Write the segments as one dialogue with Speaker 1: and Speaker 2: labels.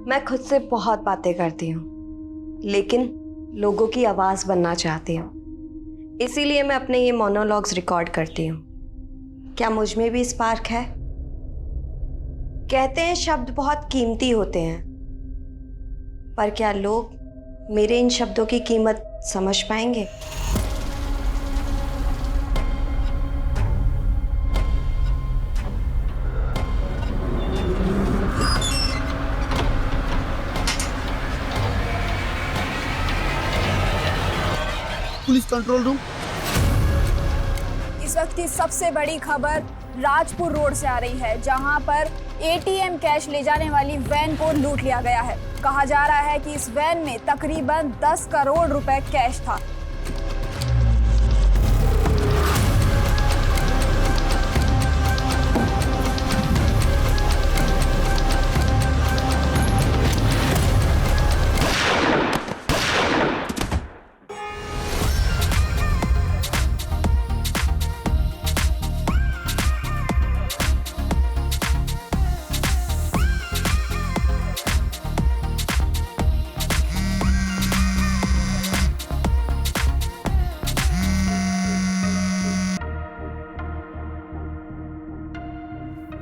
Speaker 1: मैं खुद से बहुत बातें करती हूँ, लेकिन लोगों की आवाज बनना चाहती हूँ। इसीलिए मैं अपने ये मोनोलॉग्स रिकॉर्ड करती हूँ। क्या मुझ में भी स्पार्क है? कहते हैं शब्द बहुत कीमती होते हैं, पर क्या लोग मेरे इन शब्दों की कीमत समझ पाएंगे?
Speaker 2: Police control room.
Speaker 3: इस वक्त की सबसे बड़ी खबर राजपुर रोड से आ रही है, जहां पर एटीएम कैश ले जाने वाली वैन को लूट लिया गया है। कहा जा रहा है कि इस वैन में तकरीबन 10 करोड़ रुपए कैश था।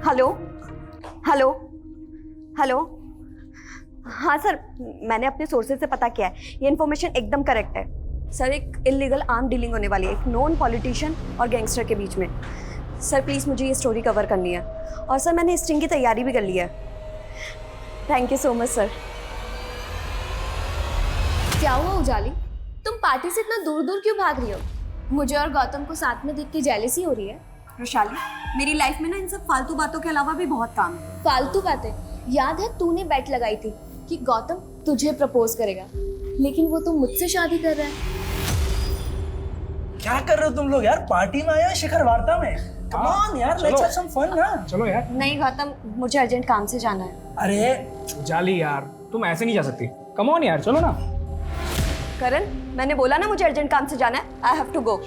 Speaker 1: Hello hello hello. हाँ सर, मैंने अपने सोर्सेज से पता किया है, ये इन्फॉर्मेशन एकदम करेक्ट है। सर, एक इलीगल आर्म डीलिंग होने वाली है एक नॉन पॉलिटिशियन और गैंगस्टर के बीच में। सर प्लीज़ मुझे ये स्टोरी कवर करनी है, और सर मैंने स्ट्रिंग की तैयारी भी कर ली है। Thank you so much sir.
Speaker 4: क्या हुआ उजाली, तुम पार्टी से इतना दूर दूर क्यों भाग रही हो? मुझे और गौतम को साथ में देख के जेलसी हो रही है?
Speaker 1: वैशाली, मेरी लाइफ में ना इन सब फालतू बातों के अलावा भी बहुत काम है।
Speaker 4: फालतू बातें? याद है तूने बेट लगाई थी कि गौतम तुझे प्रपोज करेगा, लेकिन वो तो मुझसे शादी कर रहा है।
Speaker 2: क्या कर रहे हो तुम लोग यार? पार्टी में आया शिखर वार्ता में? कम ऑन यार, लेट्स हैव सम फन ना।
Speaker 5: चलो यार।
Speaker 1: नहीं गौतम, मुझे अर्जेंट काम से जाना है।
Speaker 2: अरे
Speaker 5: जाली यार, तुम ऐसे नहीं जा सकती। कम ऑन यार, चलो ना।
Speaker 1: करण, मैंने बोला ना मुझे अर्जेंट काम से जाना है। I have to go.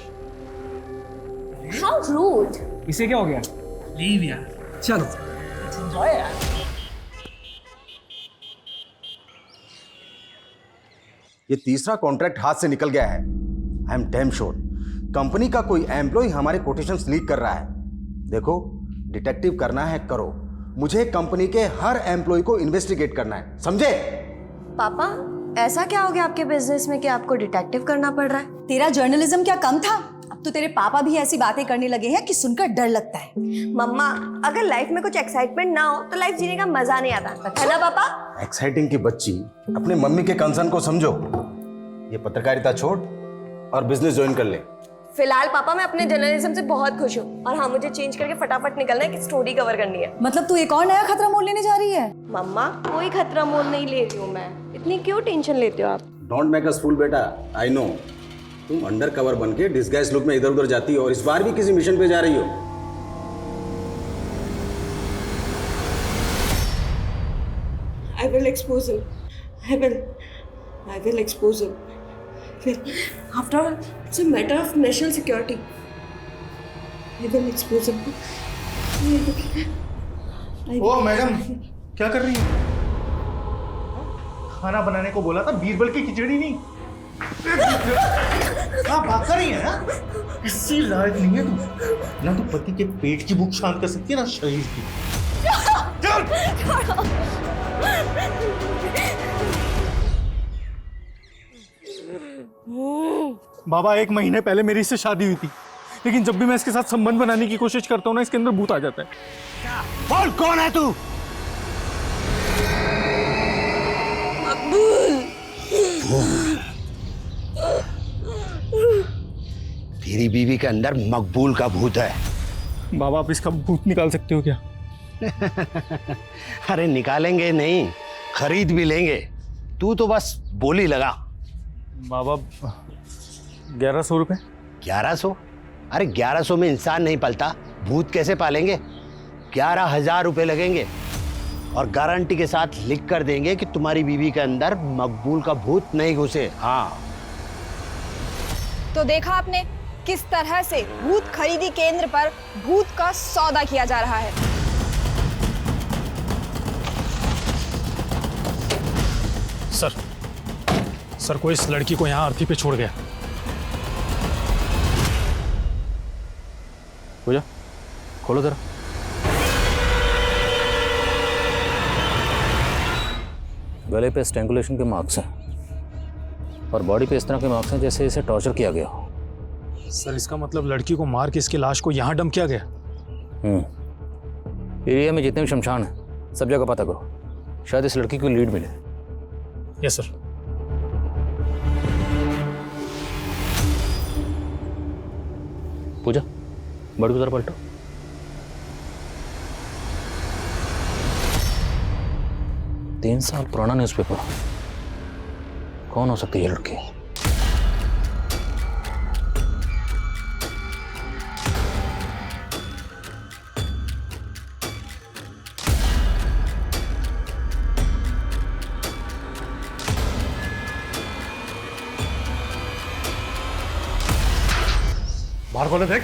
Speaker 4: How rude.
Speaker 5: इसे क्या हो गया?
Speaker 2: लीव यार, चलो एंजॉय यार।
Speaker 6: ये तीसरा कॉन्ट्रैक्ट हाथ से निकल गया है। I am damn sure company का कोई एम्प्लॉय हमारे कोटेशंस लीक कर रहा है। देखो, डिटेक्टिव करना है करो, मुझे कंपनी के हर एम्प्लॉय को इन्वेस्टिगेट करना है, समझे?
Speaker 1: पापा, ऐसा क्या हो गया आपके बिजनेस में कि आपको डिटेक्टिव करना पड़ रहा है?
Speaker 7: तेरा जर्नलिज्म क्या कम था? अब तो तेरे पापा भी ऐसी बातें करने लगे हैं कि सुनकर डर लगता है।
Speaker 1: मम्मा, अगर लाइफ में कुछ एक्साइटमेंट ना हो तो लाइफ जीने का मजा नहीं आता, है ना पापा?
Speaker 6: एक्साइटिंग की बच्ची, अपने मम्मी के कंसर्न को समझो। ये पत्रकारिता छोड़ और बिजनेस ज्वाइन कर ले।
Speaker 1: फिलहाल पापा मैं अपने जर्नलिज्म से बहुत खुश हूँ, और हाँ, मुझे चेंज करके फटाफट निकलना है कि स्टोरी कवर करनी है।
Speaker 7: मतलब तू एक और नया खतरा मोल लेने जा रही है?
Speaker 1: मम्मा, कोई खतरा मोल नहीं ले रही हूँ मैं, इतनी क्यों टेंशन लेते हो आप?
Speaker 6: डोंट मेक अस फूल बेटा, आई नो तुम अंडर कवर बन के डिस्गाइज लुक में इधर उधर जाती हो, और इस बार भी किसी मिशन पे जा रही हो।
Speaker 1: I will expose him. I will expose him. After all, it's a matter of national security. I will expose him.
Speaker 8: ओ मैडम, क्या कर रही है? खाना बनाने को बोला था, बीरबल की खिचड़ी नहीं। हाँ, भाग कर रही है ना? किसी लायक नहीं है तू। ना तो पति के पेट की भूख शांत कर सकती है, ना शरीर की। बाबा, 1 महीने पहले मेरी इससे शादी हुई थी, लेकिन जब भी मैं इसके साथ संबंध बनाने की कोशिश करता हूँ ना, इसके अंदर भूत आ जाता है। बोल, कौन है तू?
Speaker 9: तेरी बीवी के अंदर मकबूल का भूत है।
Speaker 8: बाबा, आप इसका भूत निकाल सकते हो क्या?
Speaker 9: अरे निकालेंगे नहीं, खरीद भी लेंगे। तू तो बस बोली लगा।
Speaker 8: बाबा, 1100 रुपए।
Speaker 9: 1100? अरे 1100 में इंसान नहीं पलता, भूत कैसे पालेंगे? 11,000 रुपए लगेंगे, और गारंटी के साथ लिख कर देंगे कि तुम्हारी बीवी के अंदर मकबूल का भूत नहीं घुसे। हाँ।
Speaker 3: तो देखा आपने किस तरह से भूत खरीदी केंद्र पर भूत का सौदा किया जा रहा है।
Speaker 8: सर कोई इस लड़की को यहाँ अर्थी पे छोड़ गया।
Speaker 10: पूजा खोलो जरा। गले पे स्ट्रैंगुलेशन के मार्क्स हैं और बॉडी पे इस तरह के मार्क्स हैं जैसे इसे टॉर्चर किया गया हो।
Speaker 8: सर इसका मतलब लड़की को मार के इसकी लाश को यहाँ डंप किया गया।
Speaker 10: एरिया में जितने भी शमशान हैं सब जगह पता करो, शायद इस लड़की को लीड मिले।
Speaker 8: Yes sir.
Speaker 10: पूजा बड़ी को जरा पलटो। तीन साल पुराना न्यूज़पेपर, कौन हो सकती है ये लड़की?
Speaker 8: बाहर खोले देख।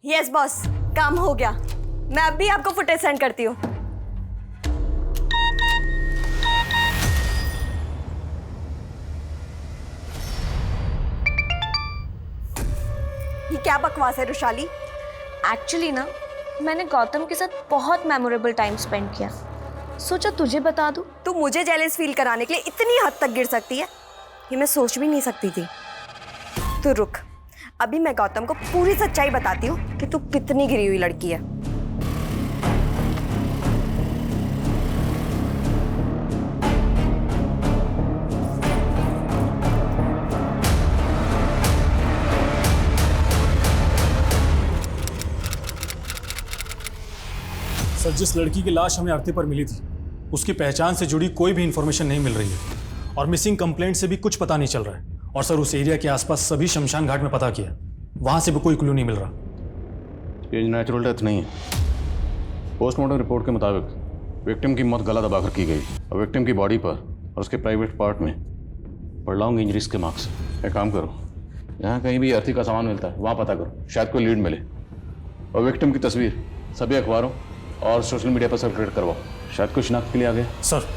Speaker 1: यस बॉस, काम हो गया। मैं अब भी आपको फुटेज सेंड करती हूँ। ये क्या बकवास है रुशाली?
Speaker 4: एक्चुअली ना, मैंने गौतम के साथ बहुत मेमोरेबल टाइम स्पेंड किया, सोचा तुझे बता दूं।
Speaker 1: तू मुझे जेलस फील कराने के लिए इतनी हद तक गिर सकती है, ये मैं सोच भी नहीं सकती थी। तू रुक, अभी मैं गौतम को पूरी सच्चाई बताती हूँ कि तू कितनी गिरी हुई लड़की है।
Speaker 8: सर जिस लड़की की लाश हमें अर्थी पर मिली थी उसकी पहचान से जुड़ी कोई भी इंफॉर्मेशन नहीं मिल रही है और मिसिंग कंप्लेंट से भी कुछ पता नहीं चल रहा है। और सर उस एरिया के आसपास सभी शमशान घाट में पता किया, वहां से भी कोई क्लू नहीं मिल रहा।
Speaker 10: ये नेचुरल डेथ नहीं है। पोस्टमार्टम रिपोर्ट के मुताबिक विक्टिम की मौत गला दबाकर की गई और विक्टिम की बॉडी पर और उसके प्राइवेट पार्ट में प्रॉन्ग इंजरीज के मार्क्स। एक काम करो, यहाँ कहीं भी अर्थी का सामान मिलता है वहाँ पता करो, शायद कोई लीड मिले। और विक्टिम की तस्वीर सभी अखबारों और सोशल मीडिया पर सर्कुलेट करवाओ, शायद कोई शिनाख्त के लिए आ गया।
Speaker 8: सर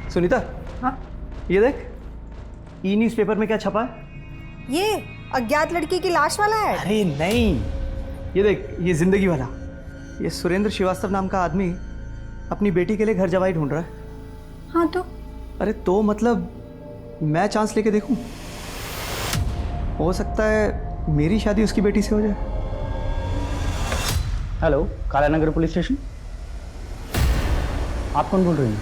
Speaker 11: सुनीता, हाँ ये देख, ई न्यूज़पेपर में क्या छपा है?
Speaker 7: ये अज्ञात लड़की की लाश वाला है।
Speaker 11: अरे नहीं, ये देख, ये जिंदगी वाला। ये सुरेंद्र श्रीवास्तव नाम का आदमी अपनी बेटी के लिए घर जवाई ढूंढ रहा है।
Speaker 7: हाँ तो
Speaker 11: अरे तो मतलब मैं चांस लेके देखूं, हो सकता है मेरी शादी उसकी बेटी से हो जाए। हेलो, कालानगर पुलिस स्टेशन, आप कौन बोल रही हैं?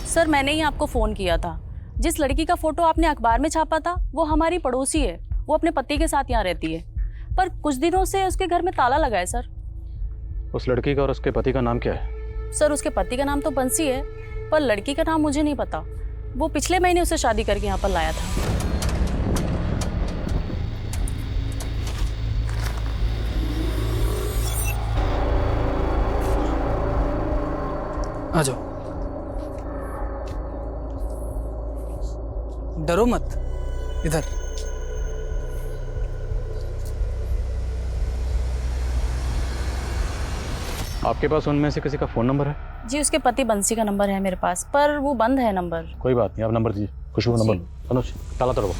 Speaker 12: सर मैंने ही आपको फ़ोन किया था। जिस लड़की का फ़ोटो आपने अखबार में छापा था वो हमारी पड़ोसी है। वो अपने पति के साथ यहाँ रहती है, पर कुछ दिनों से उसके घर में ताला लगा है। सर
Speaker 10: उस लड़की का और उसके पति का नाम क्या है?
Speaker 12: सर उसके पति का नाम तो बंसी है, पर लड़की का नाम मुझे नहीं पता। वो पिछले महीने उसे शादी करके यहाँ पर लाया था।
Speaker 2: आ जाओ, डरो मत, इधर।
Speaker 10: आपके पास उनमें से किसी का फ़ोन नंबर है?
Speaker 12: जी उसके पति बंसी का नंबर है मेरे पास, पर वो बंद है नंबर।
Speaker 10: कोई बात नहीं, आप नंबर दीजिए। खुशबू नंबर। अनुज ताला तोड़ो।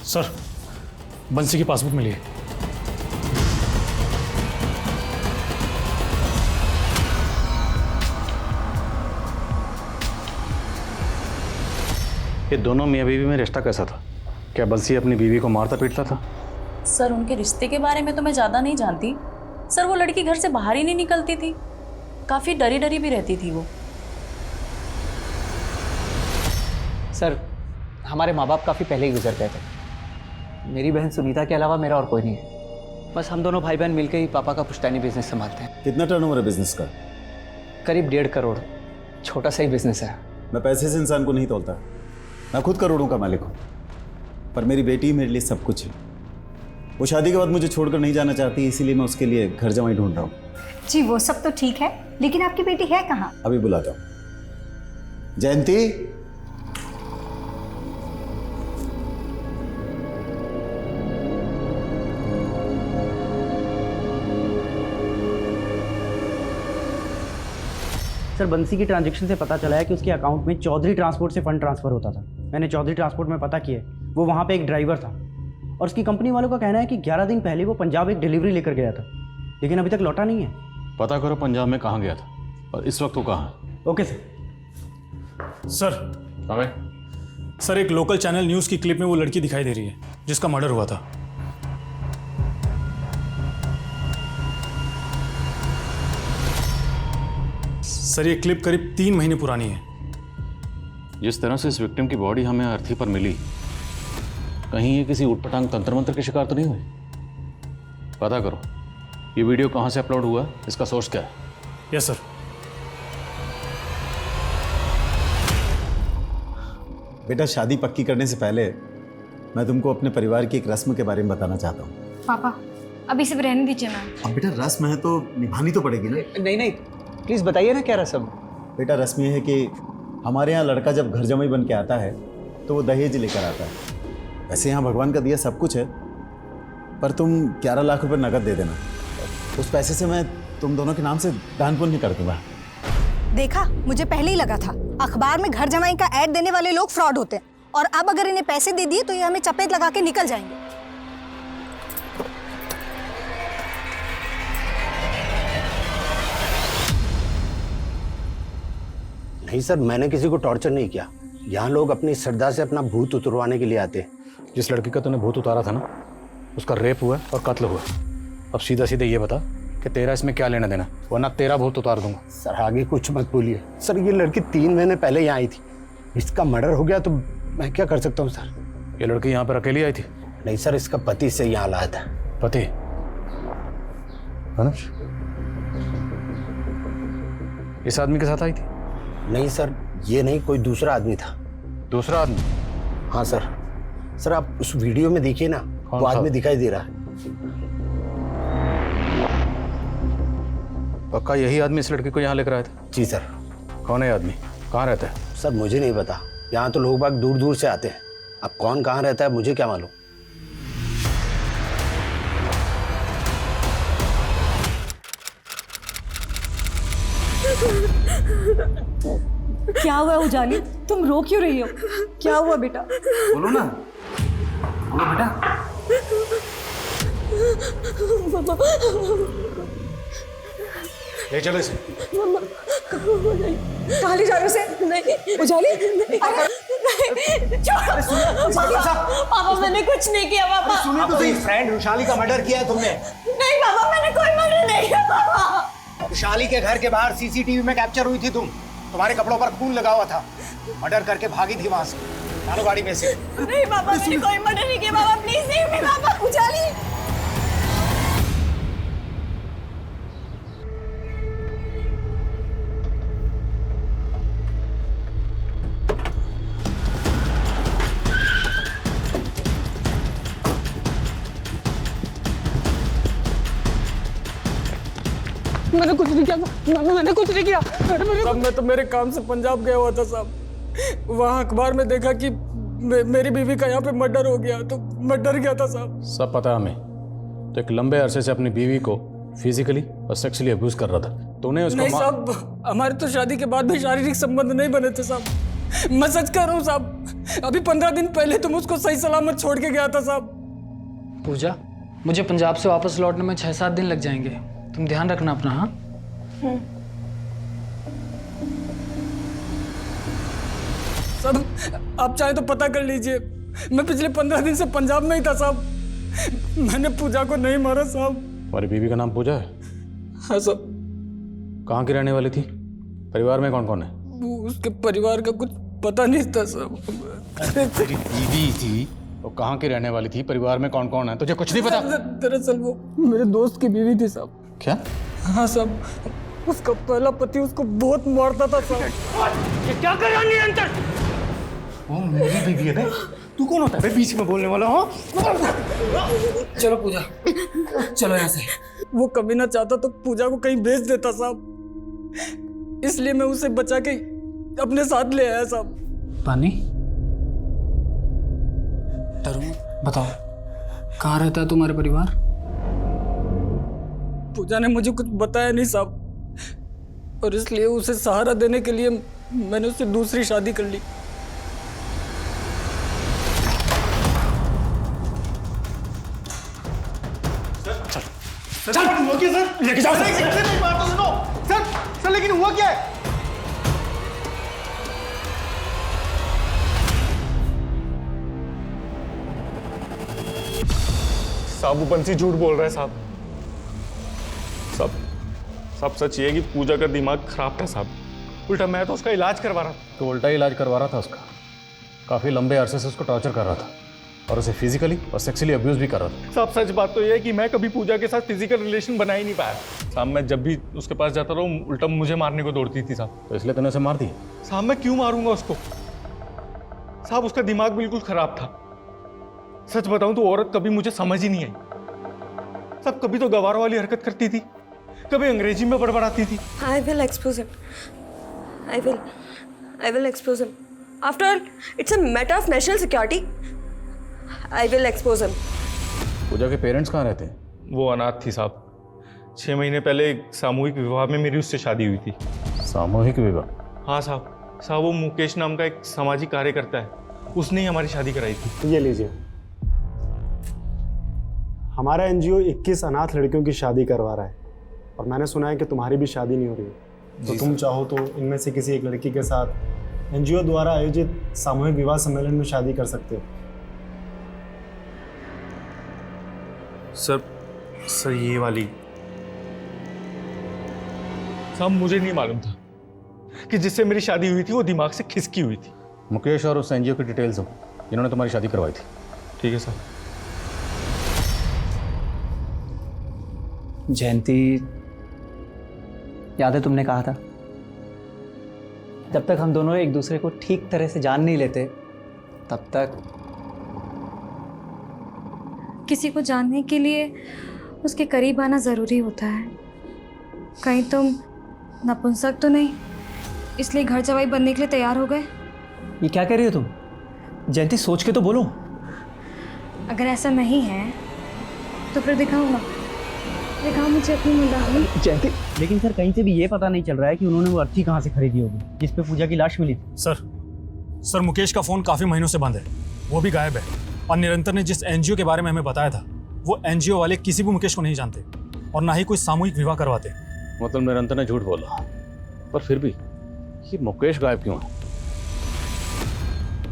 Speaker 8: सर बंसी की पासबुक मिली है।
Speaker 10: ये दोनों मियाँ बीवी में रिश्ता कैसा था? क्या बंसी अपनी बीवी को मारता पीटता था?
Speaker 12: सर उनके रिश्ते के बारे में तो मैं ज़्यादा नहीं जानती। सर वो लड़की घर से बाहर ही नहीं निकलती थी, काफ़ी डरी डरी भी रहती थी वो।
Speaker 11: सर हमारे माँ बाप काफ़ी पहले ही गुजर गए थे। मेरी बहन सुनीता के अलावा मेरा और कोई नहीं है। बस हम दोनों भाई बहन मिलकर ही पापा का पुश्तैनी बिजनेस संभालते हैं।
Speaker 13: कितना टर्नओवर है बिजनेस का?
Speaker 11: करीब 1.5 करोड़। छोटा सा ही बिजनेस है।
Speaker 13: मैं पैसे से इंसान को नहीं तोलता, मैं खुद करोड़ों का मालिक हूँ, पर मेरी बेटी मेरे लिए सब कुछ है। वो शादी के बाद मुझे छोड़कर नहीं जाना चाहती, इसीलिए मैं उसके लिए घर जमाई ढूंढ रहा हूँ।
Speaker 7: जी वो सब तो ठीक है, लेकिन आपकी बेटी है कहाँ?
Speaker 13: अभी बुलाता हूँ। जयंती,
Speaker 11: सर बंसी की ट्रांजैक्शन से पता चला है कि उसके अकाउंट में चौधरी ट्रांसपोर्ट से फंड ट्रांसफर होता था। मैंने चौधरी ट्रांसपोर्ट में पता किया, वो वहाँ पे एक ड्राइवर था और उसकी कंपनी वालों का कहना है कि 11 दिन पहले वो पंजाब एक डिलीवरी लेकर गया था, लेकिन अभी तक लौटा नहीं है।
Speaker 10: पता करो पंजाब में कहाँ गया था और इस वक्त वो कहाँ है।
Speaker 11: Okay sir.
Speaker 8: सर एक लोकल चैनल न्यूज़ की क्लिप में वो लड़की दिखाई दे रही है जिसका मर्डर हुआ था। सर ये क्लिप करीब 3 महीने पुरानी है।
Speaker 10: जिस तरह से इस विक्टिम की बॉडी हमें अर्थी पर मिली, कहीं ये किसी उटपटांग तंत्र मंत्र के शिकार तो नहीं हुई? पता करो ये वीडियो कहाँ से अपलोड हुआ, इसका सोर्स क्या है।
Speaker 8: Yes sir.
Speaker 13: बेटा शादी पक्की करने से पहले मैं तुमको अपने परिवार की एक रस्म के बारे में बताना चाहता हूँ।
Speaker 4: पापा अभी सिर्फ रहने दीजिए ना।
Speaker 13: अब बेटा रस्म है तो निभानी तो पड़ेगी ना।
Speaker 11: नहीं प्लीज़ बताइए ना क्या रस्म।
Speaker 13: बेटा रस्म ये है कि हमारे यहाँ लड़का जब घर जमाई बन के आता है तो वो दहेज लेकर आता है। वैसे यहाँ भगवान का दिया सब कुछ है, पर तुम 11 लाख रुपए नकद दे देना। उस पैसे से मैं तुम दोनों के नाम से दान पुण्य कर दूंगा।
Speaker 7: देखा, मुझे पहले ही लगा था अखबार में घर जमाई का ऐड देने वाले लोग फ्रॉड होते हैं, और अब अगर इन्हें पैसे दे दिए तो ये हमें चपेट लगा के निकल जाएंगे।
Speaker 9: नहीं सर, मैंने किसी को टॉर्चर नहीं किया। यहाँ लोग अपनी श्रद्धा से अपना भूत उतरवाने के लिए आते हैं।
Speaker 8: जिस लड़की का तूने भूत उतारा था ना, उसका रेप हुआ और कत्ल हुआ। अब सीधा सीधा ये बता कि तेरा इसमें क्या लेना देना, वरना तेरा भूत उतार दूंगा।
Speaker 9: सर आगे कुछ मत बोलिए। सर ये लड़की 3 महीने पहले यहाँ आई थी, इसका मर्डर हो गया तो मैं क्या कर सकता हूँ सर।
Speaker 8: ये लड़की यहाँ पर अकेली आई थी?
Speaker 9: नहीं सर, इसका पति से यहाँ लाया था।
Speaker 8: पति? अनुज इस आदमी के साथ आई थी?
Speaker 9: नहीं सर, ये नहीं, कोई दूसरा आदमी था।
Speaker 8: दूसरा आदमी?
Speaker 9: हाँ सर। सर आप उस वीडियो में देखिए ना, वो आदमी दिखाई दे रहा है।
Speaker 8: पक्का यही आदमी इस लड़की को यहाँ लेकर आया था?
Speaker 9: जी सर।
Speaker 8: कौन है आदमी, कहाँ रहता है?
Speaker 9: सर मुझे नहीं पता, यहाँ तो लोग बाग दूर दूर से आते हैं। अब कौन कहाँ रहता है मुझे क्या मालूम।
Speaker 7: क्या हुआ उजाली, तुम रो क्यों रही हो? क्या हुआ बेटा?
Speaker 13: बोलो ना, बोलो बेटा।
Speaker 8: ले चलो इसे।
Speaker 7: कहाँ ले जा रहे हो उसे? नहीं उजाली, अरे नहीं, छोड़ो उजाली। पापा मैंने कुछ नहीं किया पापा।
Speaker 6: सुनिए तो सही, फ्रेंड वैशाली का मर्डर किया है तुमने।
Speaker 7: नहीं पापा, मैंने कोई मर्डर नहीं किया पापा।
Speaker 6: वैशाली के घर के बाहर सीसीटीवी में कैप्चर हुई थी तुम, तुम्हारे कपड़ों पर खून लगा हुआ था, मर्डर करके भागी थी वहां से। डालो गाड़ी में से।
Speaker 7: नहीं पापा, मैंने कोई मर्डर नहीं किया पापा, प्लीज नहीं पापा। उजाली
Speaker 5: मैंने कुछ नहीं किया, मैंने कुछ नहीं किया। साहब मैं तो मेरे काम से पंजाब गया हुआ था साहब, वहाँ अखबार में देखा कि मेरी बीवी का यहाँ पे मर्डर हो गया, तो मैं डर गया था साहब।
Speaker 8: सब पता है हमें, तो एक लंबे अरसे से अपनी बीवी को फिजिकली और सेक्सुअली अब्यूज कर रहा था। तूने उसको
Speaker 5: नहीं साहब, हमारे तो शादी के बाद भी शारीरिक संबंध नहीं बने थे साहब। मैं सच कह रहा हूँ साहब, अभी 15 दिन पहले तुम उसको सही सलामत छोड़ के गया था साहब।
Speaker 14: पूजा, मुझे पंजाब से वापस लौटने में 6-7 दिन लग जाएंगे, तुम ध्यान रखना अपना। हाँ
Speaker 5: साहब, आप चाहे तो पता कर लीजिए, मैं पिछले 15 दिन से पंजाब में ही था साहब। मैंने पूजा को नहीं मारा साहब।
Speaker 10: तुम्हारी बीवी का नाम पूजा है?
Speaker 5: हाँ साहब।
Speaker 10: कहाँ की रहने वाली थी? परिवार में कौन कौन है?
Speaker 5: वो उसके परिवार का कुछ पता नहीं था साहब।
Speaker 10: तेरी बीवी थी तो कहाँ की रहने वाली थी? परिवार में कौन कौन है? तुझे कुछ नहीं पता?
Speaker 5: दरअसल वो मेरे दोस्त की बीवी थी साहब।
Speaker 10: क्या?
Speaker 5: हाँ साहब, उसका पहला पति उसको बहुत मारता था साहब।
Speaker 2: ये क्या कर रहा है निरंतर? वो मेरी बीवी है बे। तू कौन होता है बे बीच में बोलने वाला? हाँ चलो पूजा, चलो यहाँ से।
Speaker 5: वो कभी ना चाहता तो पूजा को कहीं भेज देता साहब, इसलिए मैं उसे बचा के अपने साथ ले आया साहब।
Speaker 14: पानी तरुण, बताओ कहाँ रहता है तुम्हारा परिवार?
Speaker 5: पूजा ने मुझे कुछ बताया नहीं साहब, और इसलिए उसे सहारा देने के लिए मैंने उससे दूसरी शादी कर ली।
Speaker 2: चल हुआ क्या सर? लेके जाओ सर। नहीं बात तो सुनो सर। सर लेकिन हुआ क्या है?
Speaker 15: साहब वो बंसी झूठ बोल रहा है साहब। सब सच ये है कि पूजा का दिमाग खराब था साहब। उल्टा मैं तो उसका इलाज करवा रहा था।
Speaker 10: तो उल्टा इलाज करवा रहा था उसका। काफ़ी लंबे अरसे से उसको टॉर्चर कर रहा था और उसे फिजिकली और सेक्सुअली अब्यूज भी कर रहा था।
Speaker 15: साहब सच बात तो ये है कि मैं कभी पूजा के साथ फिजिकल रिलेशन बना ही नहीं पाया साहब। मैं जब भी उसके पास जाता रहा उल्टा मुझे मारने को दौड़ती थी साहब।
Speaker 10: तो इसलिए तूने उसे मार दिया?
Speaker 15: साहब मैं क्यों मारूंगा उसको? साहब उसका दिमाग बिल्कुल खराब था। सच बताऊं तो औरत कभी मुझे समझ ही नहीं आई साहब। कभी तो गवार वाली हरकत करती थी, कभी अंग्रेजी में बड़बड़ाती थी।
Speaker 1: I will expose him. I will expose him. After all, it's a matter of national security. I will expose him.
Speaker 10: पूजा के पेरेंट्स कहाँ रहते हैं?
Speaker 15: वो अनाथ थी साहब। 6 महीने पहले एक सामूहिक विवाह में मेरी उससे शादी हुई थी।
Speaker 10: सामूहिक विवाह?
Speaker 15: हाँ साहब वो मुकेश नाम का एक सामाजिक कार्यकर्ता है, उसने ही हमारी शादी कराई थी।
Speaker 16: ये लीजिए, हमारा एनजीओ 21 अनाथ लड़कियों की शादी करवा रहा है और मैंने सुना है कि तुम्हारी भी शादी नहीं हो रही है। तो तुम चाहो तो इनमें से किसी एक लड़की के साथ एनजीओ द्वारा आयोजित सामूहिक विवाह सम्मेलन में शादी कर सकते हो।
Speaker 15: सर ये वाली साहब मुझे नहीं मालूम था कि जिससे मेरी शादी हुई थी वो दिमाग से खिसकी हुई थी।
Speaker 10: मुकेश और उस एनजीओ की डिटेल्स हो जिन्होंने तुम्हारी शादी करवाई थी।
Speaker 15: ठीक है सर।
Speaker 11: जयंती, याद है तुमने कहा था जब तक हम दोनों एक दूसरे को ठीक तरह से जान नहीं लेते तब तक
Speaker 4: किसी को जानने के लिए उसके करीब आना ज़रूरी होता है। कहीं तुम नपुंसक तो नहीं, इसलिए घर जवाई बनने के लिए तैयार हो गए?
Speaker 11: ये क्या कह रही हो तुम? जयंती, सोच के तो बोलो।
Speaker 4: अगर ऐसा नहीं है तो फिर दिखाऊंगा। दिखाओ मुझे अपनी मुंडानी।
Speaker 11: जयंती, लेकिन सर कहीं से भी ये पता नहीं चल रहा है कि उन्होंने वो अर्थी कहाँ से खरीदी होगी जिस पे पूजा की लाश मिली थी।
Speaker 8: सर मुकेश का फ़ोन काफ़ी महीनों से बंद है, वो भी गायब है। और निरंतर ने जिस एनजीओ के बारे में हमें बताया था वो एनजीओ वाले किसी भी मुकेश को नहीं जानते और ना ही कोई सामूहिक विवाह करवाते।
Speaker 10: मतलब निरंतर ने झूठ बोला, पर फिर भी ये मुकेश गायब क्यों है?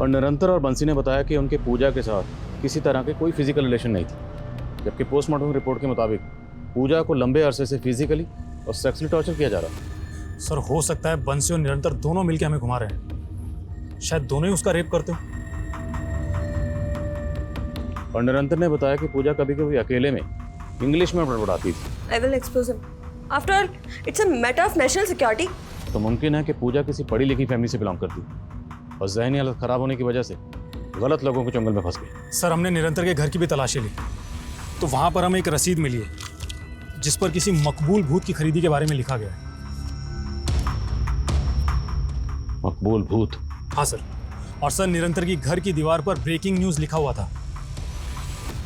Speaker 10: और निरंतर और बंसी ने बताया कि उनके पूजा के साथ किसी तरह के कोई फिजिकल रिलेशन नहीं थी, जबकि पोस्टमार्टम रिपोर्ट के मुताबिक पूजा को लंबे अरसे से फिजिकली और सेक्सुअली टॉर्चर किया जा रहा है।
Speaker 8: सर हो सकता है बंसी और निरंतर दोनों मिलकर हमें घुमा रहे हैं, शायद दोनों ही उसका रेप करते हो।
Speaker 10: और निरंतर ने बताया कि पूजा कभी कभी अकेले में इंग्लिश में बड़बड़ाती थी।
Speaker 1: I will expose him. After all, it's a matter of national security.
Speaker 10: तो मुमकिन है कि पूजा किसी पढ़ी लिखी फैमिली से बिलोंग करती और ज़हनी हालत खराब होने की वजह से गलत लोगों के चंगल में फंस गई।
Speaker 8: सर हमने निरंतर के घर की भी तलाशी ली तो वहाँ पर हमें एक रसीद मिली है जिस पर किसी मकबूल भूत की खरीदी के बारे में लिखा गया है।
Speaker 10: मकबूल भूत?
Speaker 8: हाँ सर। और सर निरंतर की घर की दीवार पर ब्रेकिंग न्यूज़ लिखा हुआ था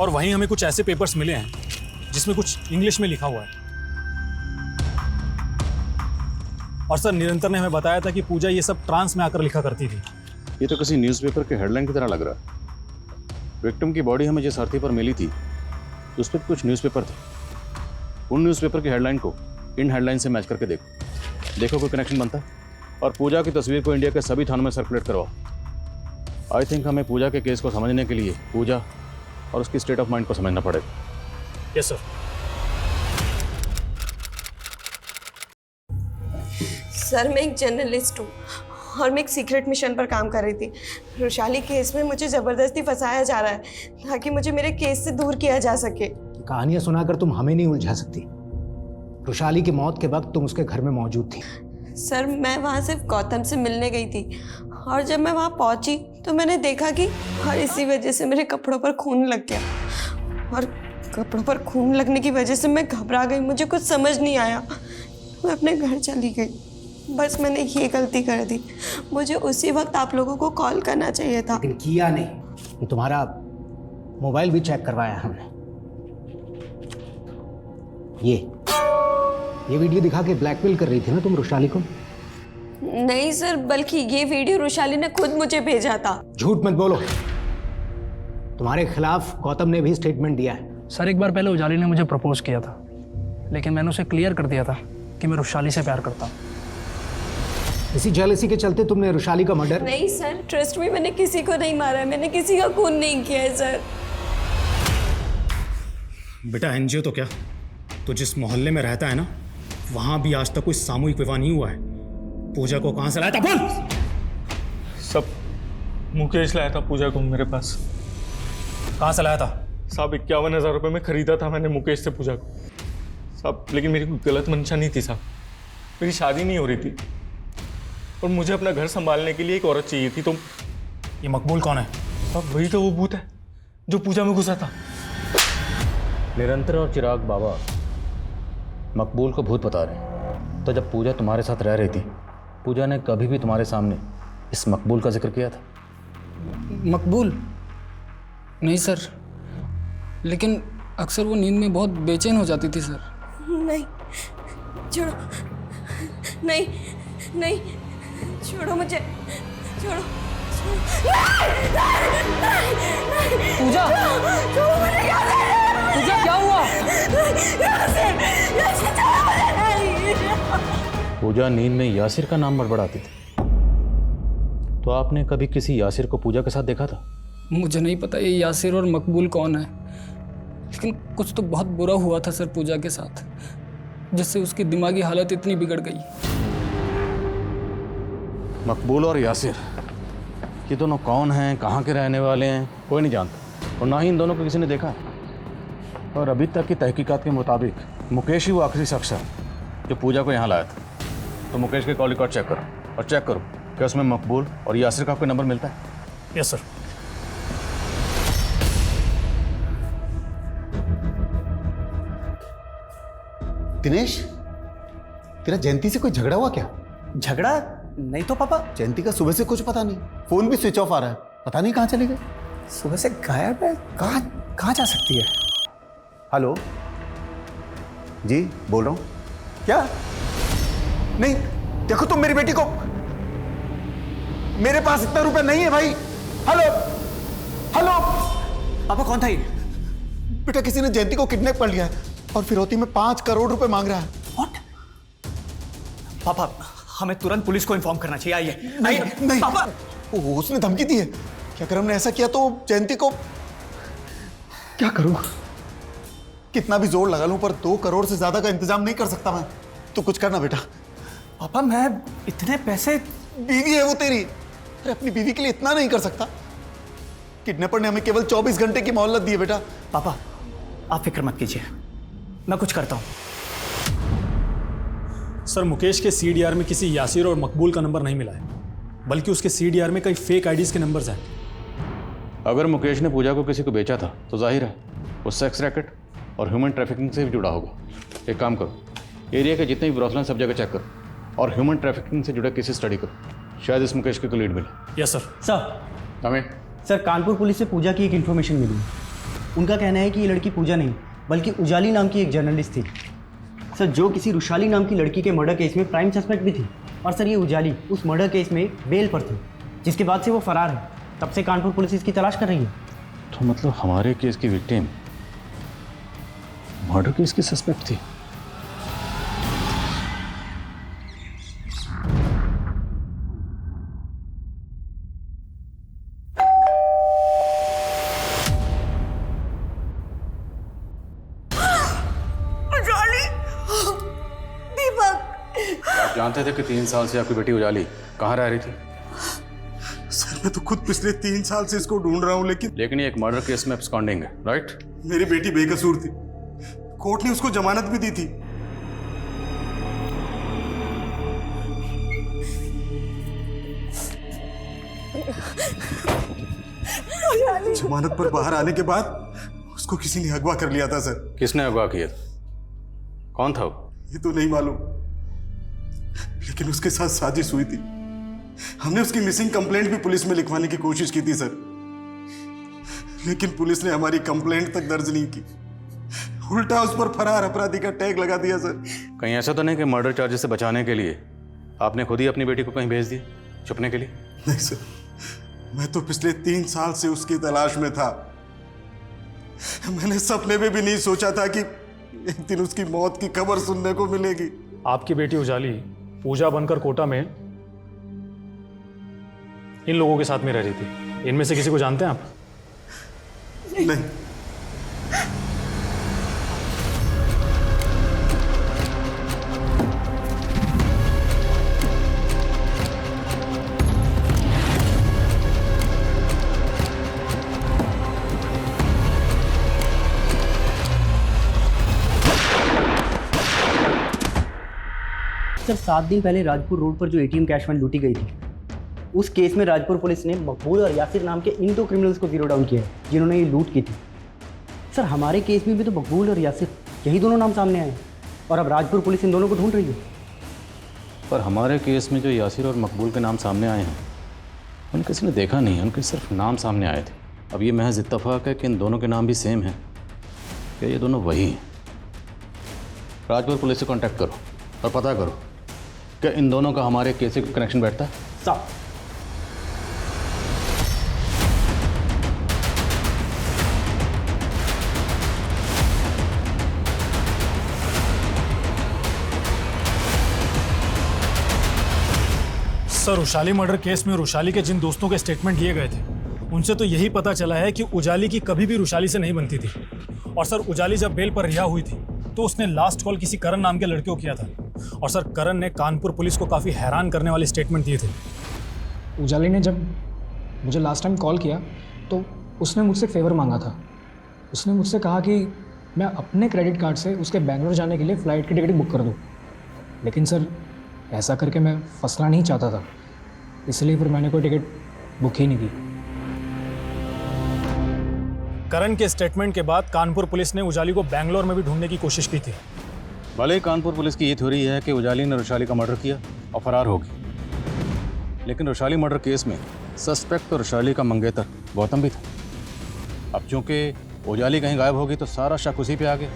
Speaker 8: और वहीं हमें कुछ ऐसे पेपर्स मिले हैं जिसमें कुछ इंग्लिश में लिखा हुआ है। और सर निरंतर ने हमें बताया था कि पूजा ये सब ट्रांस में आकर लिखा करती थी।
Speaker 10: ये तो किसी न्यूज़पेपर के हेडलाइन की तरह लग रहा है। विक्टिम की बॉडी हमें जिस अर्थी पर मिली थी उस पर कुछ न्यूज़पेपर थे। उन न्यूज़पेपर की हेडलाइन को इन हेडलाइन से मैच करके देखो कोई कनेक्शन बनता है। और पूजा की तस्वीर को इंडिया के सभी थानों में सर्कुलेट करवाओ। आई थिंक हमें पूजा के केस को समझने के लिए पूजा और उसकी स्टेट ऑफ माइंड को समझना पड़ेगा।
Speaker 8: Yes sir.
Speaker 1: सर मैं एक जर्नलिस्ट हूँ और मैं एक सीक्रेट मिशन पर काम कर रही थी। रुशाली केस में मुझे ज़बरदस्ती फंसाया जा रहा है ताकि मुझे मेरे केस से दूर किया जा सके।
Speaker 2: कहानियां सुनाकर तुम हमें नहीं उलझा सकती। रुशाली की मौत के वक्त तुम उसके घर में मौजूद थी।
Speaker 1: सर मैं वहाँ सिर्फ गौतम से मिलने गई थी और जब मैं वहाँ पहुँची तो मैंने देखा कि और इसी वजह से मेरे कपड़ों पर खून लग गया और कपड़ों पर खून लगने की वजह से मैं घबरा गई। मुझे कुछ समझ नहीं आया, मैं अपने घर चली गई। बस मैंने ये गलती कर दी। मुझे उसी वक्त आप लोगों को कॉल करना चाहिए था।
Speaker 2: लेकिन किया नहीं। तुम्हारा मोबाइल भी चेक करवाया हमने। ये वीडियो दिखा के ब्लैकमेल कर रही थी ना तुम रुशाली को?
Speaker 1: नहीं सर, बल्कि ये वीडियो रुशाली ने खुद मुझे भेजा था।
Speaker 2: झूठ मत बोलो। तुम्हारे खिलाफ गौतम ने भी स्टेटमेंट दिया है।
Speaker 14: सर एक बार पहले उजाली ने मुझे प्रपोज किया था, लेकिन मैंने उसे क्लियर कर दिया था कि मैं रुशाली से प्यार करता हूँ।
Speaker 2: इसी जेलसी के चलते तुमने रुशाली का मर्डर?
Speaker 1: नहीं सर, ट्रस्ट में मैंने किसी को नहीं मारा है, मैंने किसी का खून नहीं किया है सर।
Speaker 8: बेटा एनजीओ तो क्या, तो जिस मोहल्ले में रहता है ना, वहां भी आज तक कोई सामूहिक विवाह नहीं हुआ है। पूजा को कहां से लाया था बोल?
Speaker 15: सब मुकेश लाया था पूजा को मेरे पास।
Speaker 8: कहां से लाया था?
Speaker 15: साहब 51,000 रुपये में खरीदा था मैंने मुकेश से पूजा को साहब, लेकिन मेरी कोई गलत मंशा नहीं थी साहब। मेरी शादी नहीं हो रही थी और मुझे अपना घर संभालने के लिए एक औरत चाहिए थी। तो
Speaker 8: ये मकबूल कौन है?
Speaker 15: साहब वही तो वो भूत है जो पूजा में घुसा था।
Speaker 10: निरंतर और चिराग बाबा मकबूल को भूत बता रहे हैं। तो जब पूजा तुम्हारे साथ रह रही थी, पूजा ने कभी भी तुम्हारे सामने इस मकबूल का जिक्र किया था?
Speaker 14: मकबूल? नहीं सर, लेकिन अक्सर वो नींद में बहुत बेचैन हो जाती थी सर।
Speaker 1: नहीं छोड़ो, नहीं नहीं छोड़ो मुझे, छोड़ो
Speaker 14: पूजा, पूजा क्या हुआ?
Speaker 10: पूजा नींद में यासिर का नाम बड़बड़ाती थी, तो आपने कभी किसी यासिर को पूजा के साथ देखा था?
Speaker 14: मुझे नहीं पता ये यासिर और मकबूल कौन है, लेकिन कुछ तो बहुत बुरा हुआ था सर पूजा के साथ, जिससे उसकी दिमागी हालत इतनी बिगड़ गई।
Speaker 10: मकबूल और यासिर, ये दोनों कौन हैं, कहाँ के रहने वाले हैं, कोई नहीं जानता और ना ही इन दोनों को किसी ने देखा है। और अभी तक की तहकीकात के मुताबिक मुकेश ही वो आखिरी शख्स है जो पूजा को यहाँ लाया था। तो मुकेश के कॉल रिकॉर्ड चेक करो और चेक करो कि उसमें मकबूल और यासिर का कोई नंबर मिलता है।
Speaker 8: Yes sir.
Speaker 13: दिनेश, तेरा जयंती से कोई झगड़ा हुआ क्या?
Speaker 11: झगड़ा नहीं तो पापा।
Speaker 13: जयंती का सुबह से कुछ पता नहीं, फोन भी स्विच ऑफ आ रहा है, पता नहीं कहाँ चली गई।
Speaker 11: सुबह से गायब है, कहाँ जा सकती है?
Speaker 13: हेलो जी, बोल रहा हूँ। क्या? नहीं, देखो तुम मेरी बेटी को, मेरे पास इतना रुपए नहीं है भाई। हेलो हेलो
Speaker 11: पापा कौन था ये?
Speaker 13: बेटा किसी ने जयंती को किडनैप कर लिया है और फिरौती में 5 करोड़ रुपए मांग रहा है।
Speaker 11: व्हाट? पापा हमें तुरंत पुलिस को इन्फॉर्म करना चाहिए। आइए
Speaker 13: नहीं, नहीं
Speaker 11: पापा।
Speaker 13: उसने धमकी दी है कि अगर हमने ऐसा किया तो जयंती को, क्या करूं? कितना भी जोर लगा लूं पर 2 करोड़ से ज्यादा का इंतजाम नहीं कर सकता मैं। तू कुछ करना बेटा।
Speaker 11: पापा मैं इतने पैसे,
Speaker 13: बीवी है वो तेरी, अरे अपनी बीवी के लिए इतना नहीं कर सकता? किडनैपर ने हमें केवल 24 घंटे की मोहलत दी है बेटा।
Speaker 11: पापा आप फिक्र मत कीजिए, मैं कुछ करता हूं।
Speaker 8: सर मुकेश के सीडीआर में किसी यासिर और मकबूल का नंबर नहीं मिला है, बल्कि उसके सीडीआर में कई फेक आईडीज के नंबर्स हैं।
Speaker 10: अगर मुकेश ने पूजा को किसी को बेचा था तो जाहिर है वो सेक्स रैकेट और ह्यूमन ट्रैफिकिंग से भी जुड़ा होगा। एक काम करो, एरिया के जितने भी ब्रोथल सब जगह चेक करो और ह्यूमन ट्रैफिकिंग से जुड़े केसेस स्टडी करो, शायद इस मुकेश को लीड मिले।
Speaker 8: Yes sir.
Speaker 11: सर
Speaker 10: हमें
Speaker 11: सर कानपुर पुलिस से पूजा की एक इन्फॉर्मेशन मिली। उनका कहना है कि ये लड़की पूजा नहीं बल्कि उजाली नाम की एक जर्नलिस्ट थी सर, जो किसी रुशाली नाम की लड़की के मर्डर केस में प्राइम सस्पेक्ट भी थी। और सर ये उजाली उस मर्डर केस में बेल पर थी, जिसके बाद से वो फरार है। तब से कानपुर पुलिस इसकी तलाश कर रही है।
Speaker 10: तो मतलब हमारे केस की विक्टिम मर्डर केस की सस्पेक्ट थी। जानते थे कि 3 साल से आपकी बेटी उजाली कहाँ रह रही थी?
Speaker 13: सर मैं तो खुद पिछले 3 साल से इसको ढूंढ रहा हूँ, लेकिन
Speaker 10: ये एक मर्डर केस में एब्सकॉन्डिंग है, राइट?
Speaker 13: मेरी बेटी बेकसूर थी, कोर्ट ने उसको जमानत भी दी थी। जमानत पर बाहर आने के बाद उसको किसी ने अगवा कर लिया था सर।
Speaker 10: किसने अगवा किया? कौन था वो?
Speaker 13: ये तो नहीं मालूम, लेकिन उसके साथ साजिश हुई थी। हमने उसकी मिसिंग कंप्लेंट भी पुलिस में लिखवाने की कोशिश की थी सर, लेकिन पुलिस ने हमारी कंप्लेंट तक दर्ज नहीं की, उल्टा उस पर फरार अपराधी का टैग लगा दिया सर।
Speaker 10: कहीं ऐसा तो नहीं कि मर्डर चार्जेस से बचाने के लिए आपने खुद ही अपनी बेटी को कहीं भेज दिया छुपने के लिए?
Speaker 13: नहीं सर, मैं तो पिछले 3 साल से उसकी तलाश में था। मैंने सपने में भी नहीं सोचा था कि एक दिन उसकी मौत की खबर सुनने को मिलेगी।
Speaker 8: आपकी बेटी उजाली पूजा बनकर कोटा में इन लोगों के साथ में रह रही थी। इनमें से किसी को जानते हैं आप?
Speaker 13: नहीं।
Speaker 11: सर 7 दिन पहले राजपुर रोड पर जो एटीएम कैश फंड लूटी गई थी, उस केस में राजपुर पुलिस ने मकबूल और यासिर नाम के इन 2 क्रिमिनल्स को जीरो डाउन किया है जिन्होंने ये लूट की थी। सर हमारे केस में भी तो मकबूल और यासिर यही दोनों नाम सामने आए और अब राजपुर पुलिस इन दोनों को ढूंढ रही है।
Speaker 10: पर हमारे केस में जो यासिर और मकबूल के नाम सामने आए हैं उन किसी ने देखा नहीं है, उनके सिर्फ नाम सामने आए थे। अब ये महज इत्तफाक है कि इन दोनों के नाम भी सेम हैं। क्या ये दोनों वही हैं? राजपुर पुलिस से कांटेक्ट करो और पता करो कि इन दोनों का हमारे केस से कनेक्शन बैठता है।
Speaker 11: साहब
Speaker 8: सर, उशाली मर्डर केस में रुशाली के जिन दोस्तों के स्टेटमेंट लिए गए थे उनसे तो यही पता चला है कि उजाली की कभी भी रुशाली से नहीं बनती थी। और सर उजाली जब बेल पर रिहा हुई थी तो उसने लास्ट कॉल किसी करण नाम के लड़के को किया था। और सर करण ने कानपुर पुलिस को काफ़ी हैरान करने वाले स्टेटमेंट दिए थे।
Speaker 14: उजाली ने जब मुझे लास्ट टाइम कॉल किया तो उसने मुझसे फेवर मांगा था। उसने मुझसे कहा कि मैं अपने क्रेडिट कार्ड से उसके बैंगलोर जाने के लिए फ़्लाइट की टिकट बुक कर दूँ, लेकिन सर ऐसा करके मैं फंसना नहीं चाहता था, इसलिए फिर मैंने कोई टिकट बुक ही नहीं की।
Speaker 8: करण के स्टेटमेंट के बाद कानपुर पुलिस ने उजाली को बैंगलोर में भी ढूंढने की कोशिश की थी।
Speaker 10: भले ही कानपुर पुलिस की ये थ्योरी है कि उजाली ने रुशाली का मर्डर किया और फरार होगी, लेकिन रुशाली मर्डर केस में सस्पेक्ट तो रुशाली का मंगेतर गौतम भी था। अब चूंकि उजाली कहीं गायब होगी तो सारा शक उसी पे आ गया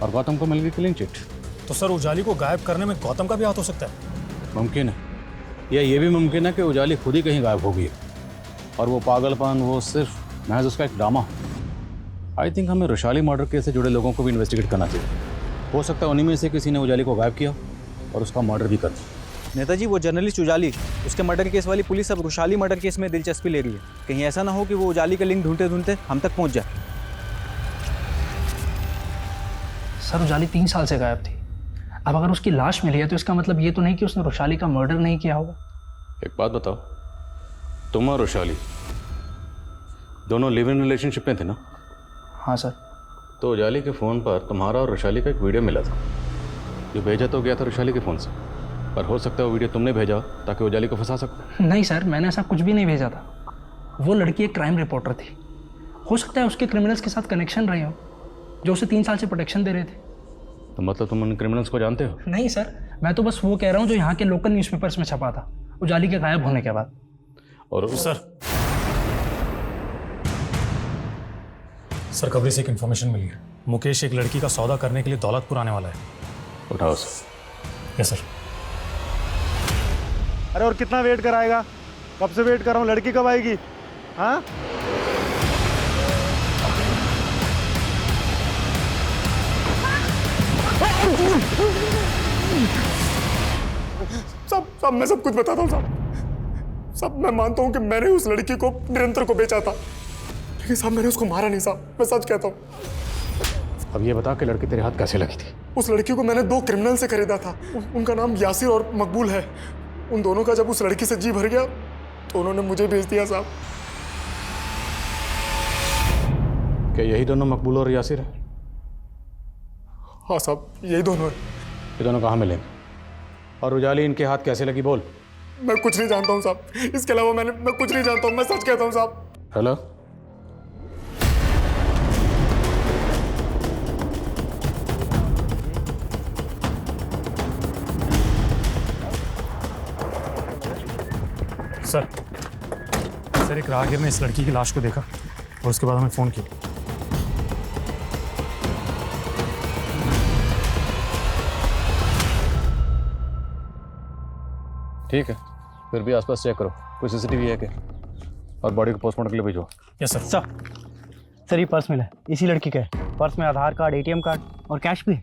Speaker 10: और गौतम को मिल गई क्लीन चिट।
Speaker 8: तो सर उजाली को गायब करने में गौतम का भी हाथ हो सकता है?
Speaker 10: मुमकिन है, या ये भी मुमकिन है कि उजाली खुद ही कहीं गायब हो गई है और वो पागलपन वो सिर्फ महज उसका एक ड्रामा। आई थिंक हमें रुशाली मर्डर केस से जुड़े लोगों को भी इन्वेस्टिगेट करना चाहिए। हो सकता है उन्हीं में से किसी ने उजाली को गायब किया और उसका मर्डर भी कर दिया।
Speaker 17: नेताजी, वो जर्नलिस्ट उजाली, उसके मर्डर केस वाली पुलिस अब रुशाली मर्डर केस में दिलचस्पी ले रही है। कहीं ऐसा ना हो कि वो उजाली का लिंक ढूंढते ढूंढते हम तक पहुंच जाए।
Speaker 14: सर उजाली 3 साल से गायब थी। अब अगर उसकी लाश मिली है तो इसका मतलब ये तो नहीं कि उसने रुशाली का मर्डर नहीं किया होगा।
Speaker 10: एक बात बताओ, तुम और रुशाली दोनों लिव इन रिलेशनशिप में थे ना?
Speaker 14: हाँ सर।
Speaker 10: तो उजाली के फ़ोन पर तुम्हारा और रुशाली का एक वीडियो मिला था, जो भेजा तो गया था रुशाली के फ़ोन से, पर हो सकता है वो वीडियो तुमने भेजा ताकि उजाली को फंसा सको।
Speaker 14: नहीं सर, मैंने ऐसा कुछ भी नहीं भेजा था। वो लड़की एक क्राइम रिपोर्टर थी। हो सकता है उसके क्रिमिनल्स के साथ कनेक्शन रहे हो जो उसे 3 साल से प्रोटेक्शन दे रहे थे।
Speaker 10: तो मतलब तुम उन क्रिमिनल्स को जानते हो?
Speaker 14: नहीं सर, मैं तो बस वो कह रहा हूँ जो यहाँ के लोकल न्यूज़पेपर्स में छपा था उजाली के गायब होने के बाद।
Speaker 10: और
Speaker 8: सर कबरी से एक इन्फॉर्मेशन मिली है। मुकेश एक लड़की का सौदा करने के लिए दौलतपुर आने वाला है।
Speaker 10: उठाओ सर।
Speaker 8: Yes sir.
Speaker 16: अरे और कितना वेट कराएगा? कब से वेट कर रहा हूँ, लड़की कब आएगी? हाँ
Speaker 15: सब मैं सब कुछ बताता हूँ सब मैं मानता हूँ कि मैंने उस लड़की को निरंतर को बेचा था, लेकिन साहब मैंने उसको मारा नहीं साहब, मैं सच कहता हूँ।
Speaker 10: अब ये बता कि लड़की तेरे हाथ कैसे लगी थी?
Speaker 16: उस लड़की को मैंने 2 क्रिमिनल से खरीदा था। उनका नाम यासिर और मकबूल है। उन दोनों का जब उस लड़की से जी भर गया तो उन्होंने मुझे भेज दिया साहब।
Speaker 10: क्या यही दोनों मकबूल और यासिर है?
Speaker 16: हाँ साहब, यही दोनों है।
Speaker 10: ये दोनों कहाँ मिले और उजाली इनके हाथ कैसे लगी? बोल।
Speaker 16: मैं कुछ नहीं जानता हूँ साहब, इसके अलावा मैं कुछ नहीं जानता हूँ, मैं सच कहता हूँ साहब।
Speaker 10: हेलो,
Speaker 8: सर एक राहगीर ने इस लड़की की लाश को देखा और उसके बाद हमें फ़ोन किया।
Speaker 10: ठीक है, फिर भी आसपास चेक करो, कोई सीसीटीवी है क्या? और बॉडी को पोस्टमार्टम के लिए भेजो।
Speaker 8: Yes sir.
Speaker 11: सर ये पर्स मिला है, इसी लड़की का है। पर्स में आधार कार्ड, ATM कार्ड और कैश भी है।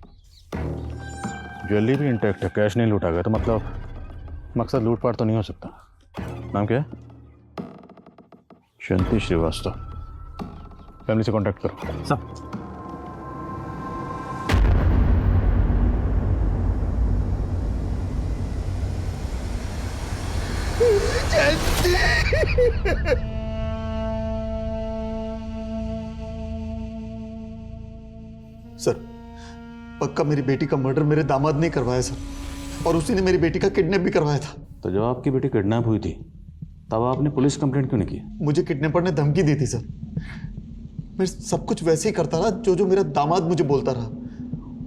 Speaker 10: ज्वेलरी भी इंटैक्ट है, कैश नहीं लूटा गया, तो मतलब मकसद लूटपाट तो नहीं हो सकता। नाम क्या है? जयंती श्रीवास्तव। फैमिली से कांटेक्ट करो।
Speaker 11: सब
Speaker 13: सर पक्का मेरी बेटी का मर्डर मेरे दामाद ने करवाया सर, और उसी ने मेरी बेटी का किडनैप भी करवाया था।
Speaker 10: तो जब आपकी बेटी किडनैप हुई थी तब आपने पुलिस कंप्लेंट क्यों नहीं की?
Speaker 13: मुझे किडनैपर ने धमकी दी थी सर। मैं सब कुछ वैसे ही करता रहा जो मेरा दामाद मुझे बोलता रहा।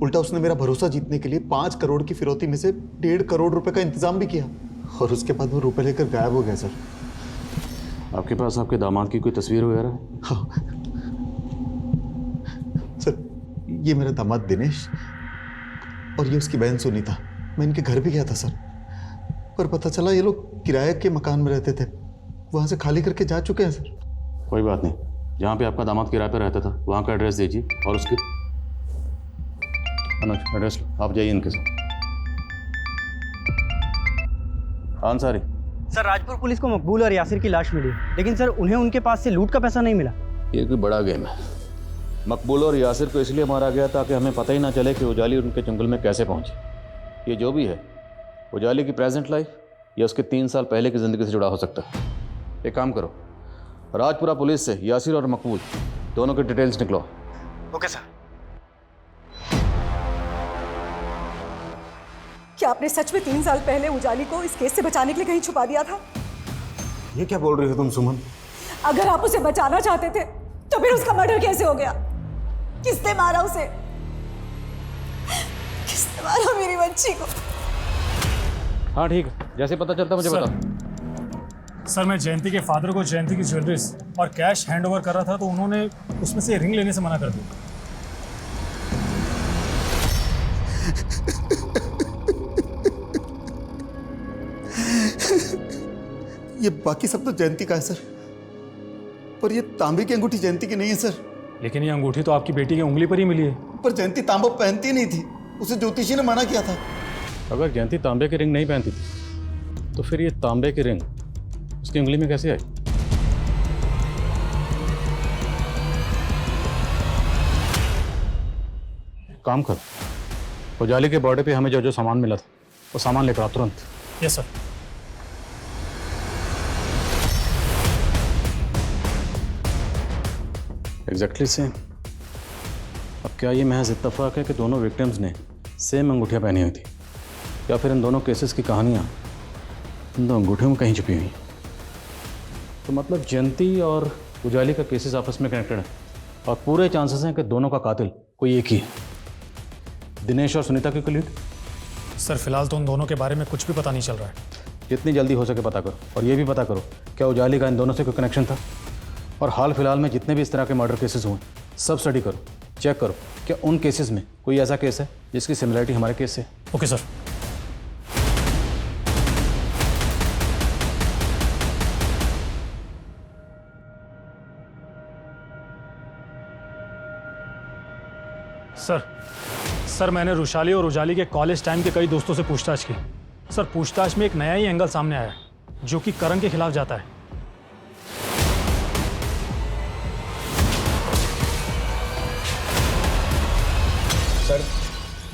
Speaker 13: उल्टा उसने मेरा भरोसा जीतने के लिए 5 करोड़ की फिरौती में से 1.5 करोड़ रुपए का इंतजाम भी किया, और उसके बाद वो रुपए लेकर गायब हो गया सर।
Speaker 10: आपके पास आपके दामाद की कोई तस्वीर वगैरह है?
Speaker 13: हाँ सर, ये मेरा दामाद दिनेश और ये उसकी बहन सुनीता। मैं इनके घर भी गया था सर, पर पता चला ये लोग किराए के मकान में रहते थे, वहां से खाली करके जा चुके हैं सर।
Speaker 10: कोई बात नहीं, जहाँ पे आपका दामाद किराए पे रहता था वहाँ का एड्रेस दीजिए और उसके अनुज एड्रेस आप जाइए इनके साथ। अंसारी
Speaker 11: सर, राजपुर पुलिस को मकबूल और यासिर की लाश मिली, लेकिन सर उन्हें उनके पास से लूट का पैसा नहीं मिला।
Speaker 10: ये कोई बड़ा गेम है। मकबूल और यासिर को इसलिए मारा गया ताकि हमें पता ही ना चले कि उजाली उनके जंगल में कैसे पहुंचे। ये जो भी है, उजाली की प्रेजेंट लाइफ या उसके 3 साल पहले की ज़िंदगी से जुड़ा हो सकता है। एक काम करो, राजपुरा पुलिस से यासिर और मकबूल दोनों की डिटेल्स निकलो।
Speaker 11: Okay sir.
Speaker 18: क्या आपने सच में 3 साल पहले उजाली को इस केस से बचाने के लिए कहीं छुपा दिया था?
Speaker 13: ये क्या बोल रही हो तुम सुमन?
Speaker 18: अगर आप उसे बचाना चाहते थे तो फिर उसका मर्डर कैसे हो गया? किसने मारा उसे? किसने मारा मेरी बच्ची को?
Speaker 10: हाँ ठीक है, जैसे पता चलता मुझे बता।
Speaker 8: सर मैं जयंती के फादर को जयंती की ज्वेलरीज और कैश हैंड ओवर कर रहा था तो उन्होंने उसमें से रिंग लेने से मना कर दिया।
Speaker 13: ये बाकी सब तो जयंती का है सर, पर ये तांबे की अंगूठी जयंती की नहीं है सर।
Speaker 8: लेकिन ये अंगूठी तो आपकी बेटी की उंगली पर ही मिली है।
Speaker 13: पर जयंती तांबा पहनती नहीं थी, उसे ज्योतिषी ने मना किया था।
Speaker 10: अगर जयंती तांबे की रिंग नहीं पहनती थी तो फिर ये तांबे की रिंग उसकी उंगली में कैसे आई? काम करो, उजाली के बॉर्डर पे हमें जो जो सामान मिला था वो सामान लेकर आओ तुरंत।
Speaker 8: Yes sir.
Speaker 10: Exactly same. अब क्या ये महज इत्तेफाक है कि दोनों विक्टिम्स ने सेम अंगूठियाँ पहनी हुई थी, या फिर इन दोनों केसेस की कहानियाँ इन दो अंगूठियों में कहीं छुपी हुई? तो मतलब जयंती और उजाली का केसेस आपस में कनेक्टेड है और पूरे चांसेस हैं कि दोनों का कातिल कोई एक ही है, दिनेश और सुनीता के कलीग।
Speaker 8: सर फिलहाल तो उन दोनों के बारे में कुछ भी पता नहीं चल रहा है।
Speaker 10: जितनी जल्दी हो सके पता करो, और ये भी पता करो क्या उजाली का इन दोनों से कोई कनेक्शन था। और हाल फिलहाल में जितने भी इस तरह के मर्डर केसेस हुए सब स्टडी करो, चेक करो क्या उन केसेस में कोई ऐसा केस है जिसकी सिमिलरिटी हमारे केस से।
Speaker 8: Okay sir. सर मैंने रुशाली और उजाली के कॉलेज टाइम के कई दोस्तों से पूछताछ की। सर पूछताछ में एक नया ही एंगल सामने आया जो कि करण के खिलाफ जाता है।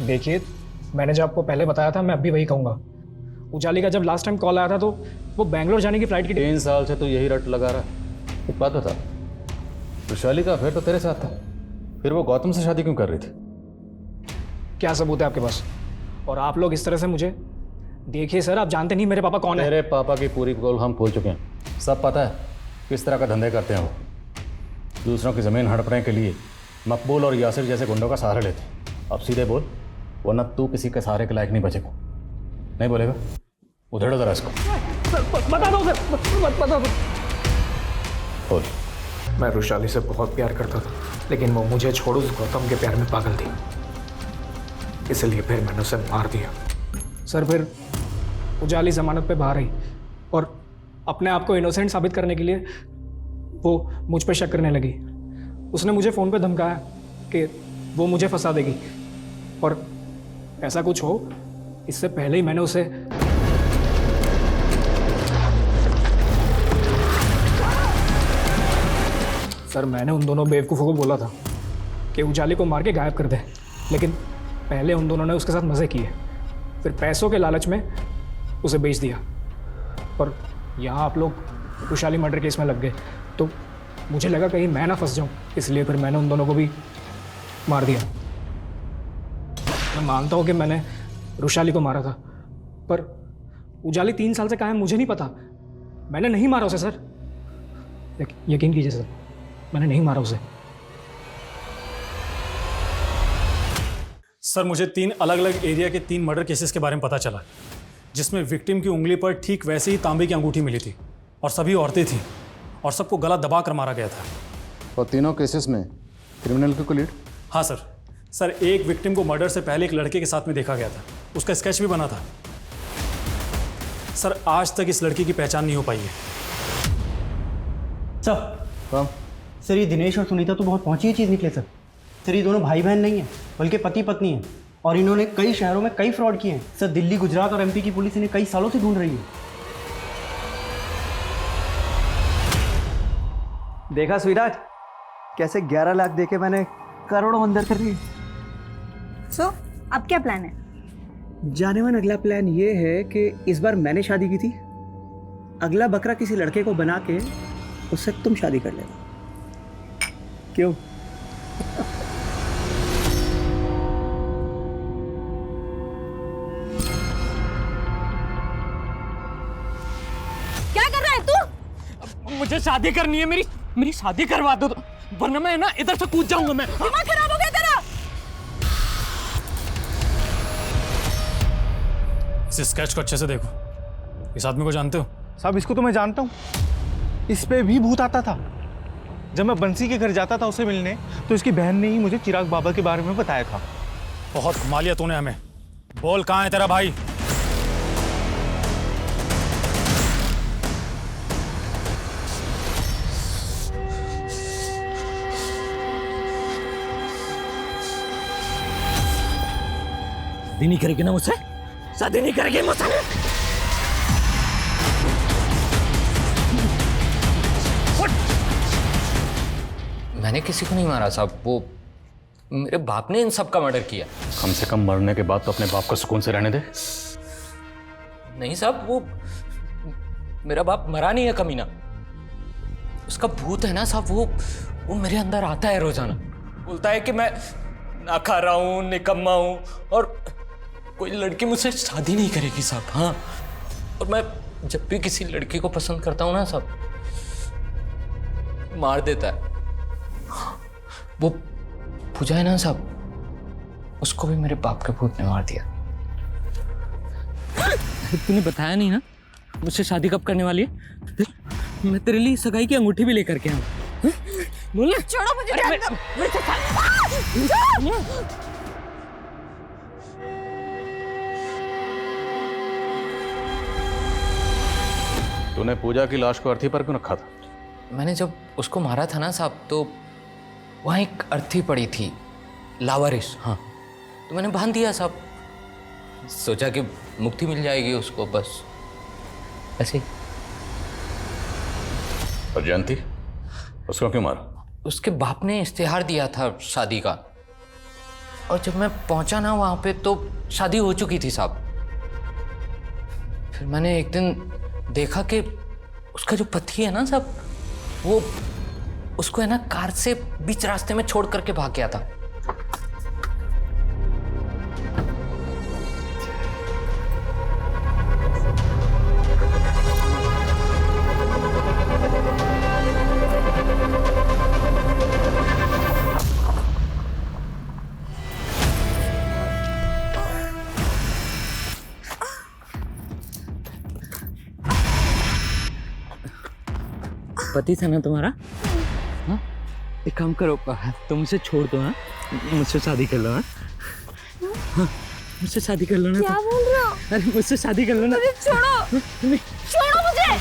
Speaker 14: देखिए, मैंने जो आपको पहले बताया था मैं अब भी वही कहूँगा। उजाली का जब लास्ट टाइम कॉल आया था तो वो बैंगलोर जाने की फ्लाइट की
Speaker 10: 3 साल से तो यही रट लगा रहा है। एक बात बता, वैशाली का अफेयर तो तेरे साथ था, फिर वो गौतम से शादी क्यों कर रही थी?
Speaker 14: क्या सबूत है आपके पास? और आप लोग इस तरह से मुझे देखिए सर, आप जानते नहीं मेरे पापा कौन है।
Speaker 10: मेरे पापा की पूरी पोल हम खोल चुके हैं, सब पता है किस तरह का धंधे करते हैं वो। दूसरों की ज़मीन हड़पने के लिए मकबूल और यासिर जैसे गुंडों का सहारा लेते। अब सीधे बोल, वरना तू किसी के सहारे के लायक नहीं बचेगा। नहीं बोलेगा? उधेड़ो जरा इसको।
Speaker 14: बता दो सर, बता दो।
Speaker 10: बोल।
Speaker 14: मैं रुशाली से बहुत प्यार करता था, लेकिन वो मुझे छोड़ उस गौतम के प्यार में पागल थी, इसलिए फिर मैंने उसे मार दिया। सर फिर उजाली जमानत पे बाहर आई और अपने आप को इनोसेंट साबित करने के लिए वो मुझ पे शक करने लगी। उसने मुझे फ़ोन पे धमकाया कि वो मुझे फंसा देगी, और ऐसा कुछ हो इससे पहले ही मैंने उसे सर मैंने उन दोनों बेवकूफ़ों को बोला था कि उजाली को मार के गायब कर दे, लेकिन पहले उन दोनों ने उसके साथ मज़े किए, फिर पैसों के लालच में उसे बेच दिया। और यहाँ आप लोग रुशाली मर्डर केस में लग गए, तो मुझे लगा कहीं मैं ना फंस जाऊँ, इसलिए फिर मैंने उन दोनों को भी मार दिया। मैं मानता हूँ कि मैंने रुशाली को मारा था, पर उजाली 3 साल से कहाँ है मुझे नहीं पता। मैंने नहीं मारा उसे सर, यकीन कीजिए सर, मैंने नहीं मारा उसे।
Speaker 8: सर मुझे 3 अलग अलग एरिया के 3 मर्डर केसेस के बारे में पता चला, जिसमें विक्टिम की उंगली पर ठीक वैसे ही तांबे की अंगूठी मिली थी, और सभी औरतें थीं, और सबको गला दबा कर मारा गया था।
Speaker 10: और तीनों केसेस में क्रिमिनल को लीड?
Speaker 8: हाँ सर, एक विक्टिम को मर्डर से पहले एक लड़के के साथ में देखा गया था, उसका स्केच भी बना था। सर आज तक इस लड़की की पहचान नहीं हो पाई है।
Speaker 11: सर ये दिनेश और सुनीता तो बहुत पहुंची चीज़ निकले सर। सर ये दोनों भाई बहन नहीं हैं, बल्कि पति पत्नी हैं, और इन्होंने कई शहरों में कई फ्रॉड किए हैं सर। दिल्ली, गुजरात और एमपी की पुलिस इन्हें कई सालों से ढूंढ रही है।
Speaker 19: देखा स्वीराज, कैसे 11 लाख देके मैंने करोड़ों अंदर कर लिए।
Speaker 7: सो अब क्या प्लान है?
Speaker 19: जाने मन अगला प्लान ये है कि इस बार मैंने शादी की थी, अगला बकरा किसी लड़के को बना के उससे तुम शादी कर लेना। क्यों?
Speaker 1: क्या कर रहा है तू?
Speaker 5: मुझे शादी करनी है, मेरी शादी करवा दो, वरना मैं ना इधर से कूद जाऊंगा। मैं
Speaker 1: दिमाग खराब हो गया तेरा?
Speaker 8: इस स्केच को अच्छे से देखो, इस आदमी को जानते हो?
Speaker 15: साहब इसको तो मैं जानता हूँ, इस पे भी भूत आता था। जब मैं बंसी के घर जाता था उसे मिलने, तो इसकी बहन ने ही मुझे चिराग बाबा के बारे में बताया था।
Speaker 8: बहुत घुमा लिया तूने हमें। बोल कहाँ है तेरा भाई?
Speaker 5: शादी नहीं करेगी ना मुझसे? शादी नहीं करेगी मुझसे?
Speaker 20: मैंने किसी को नहीं मारा साहब, वो मेरे बाप ने इन सब का मर्डर किया।
Speaker 10: कम से कम मरने के बाद तो अपने बाप को सुकून से रहने दे।
Speaker 20: नहीं साहब, वो मेरा बाप मरा नहीं है कमीना, उसका भूत है ना साहब, वो मेरे अंदर आता है रोजाना, बोलता है कि मैं ना खा रहा हूँ, निकम्मा हूँ, और कोई लड़की मुझसे शादी नहीं करेगी साहब। हाँ, और मैं जब भी किसी लड़की को पसंद करता हूँ ना साहब, मार देता है। वो पूजा है ना साहब, उसको भी मेरे बाप के भूत ने मार दिया।
Speaker 5: तूने बताया नहीं ना मुझसे शादी कब करने वाली है? मैं तेरे लिए सगाई की अंगूठी भी लेकर के आऊँ। बोल ना।
Speaker 1: छोड़ो मुझे।
Speaker 10: तूने पूजा की लाश को अर्थी पर क्यों रखा था?
Speaker 20: मैंने जब उसको मारा था ना साहब, तो वहाँ एक अर्थी पड़ी थी, लावारिस। हाँ, तो मैंने बांध दिया साहब, सोचा कि मुक्ति मिल जाएगी उसको, बस ऐसे ही।
Speaker 10: और जानती उसको क्यों मारा?
Speaker 20: उसके बाप ने इश्तिहार दिया था शादी का, और जब मैं पहुंचा ना वहां पे तो शादी हो चुकी थी साहब। फिर मैंने एक दिन देखा कि उसका जो पति है ना साहब, वो उसको है ना कार से बीच रास्ते में छोड़ करके भाग गया था। पति था ना तुम्हारा? हाँ? एक काम करो, तुम मुझसे छोड़ दो। हाँ, मुझसे शादी कर लो। हाँ, हाँ, मुझसे शादी कर लो ना।
Speaker 1: क्या बोल रहे हो?
Speaker 20: अरे मुझसे शादी कर लो ना।
Speaker 1: मुझे छोड़ो, छोड़ो मुझे।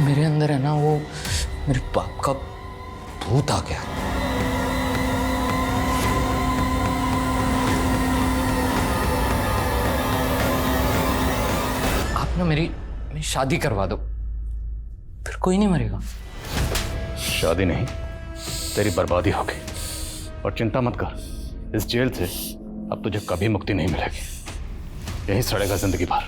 Speaker 20: मेरे अंदर है ना वो मेरे बाप का भूत आ गया। आप ना मेरी शादी करवा दो, फिर कोई नहीं मरेगा।
Speaker 10: शादी नहीं, तेरी बर्बादी होगी। और चिंता मत कर, इस जेल से अब तुझे कभी मुक्ति नहीं मिलेगी। यहीं सड़ेगा जिंदगी भर।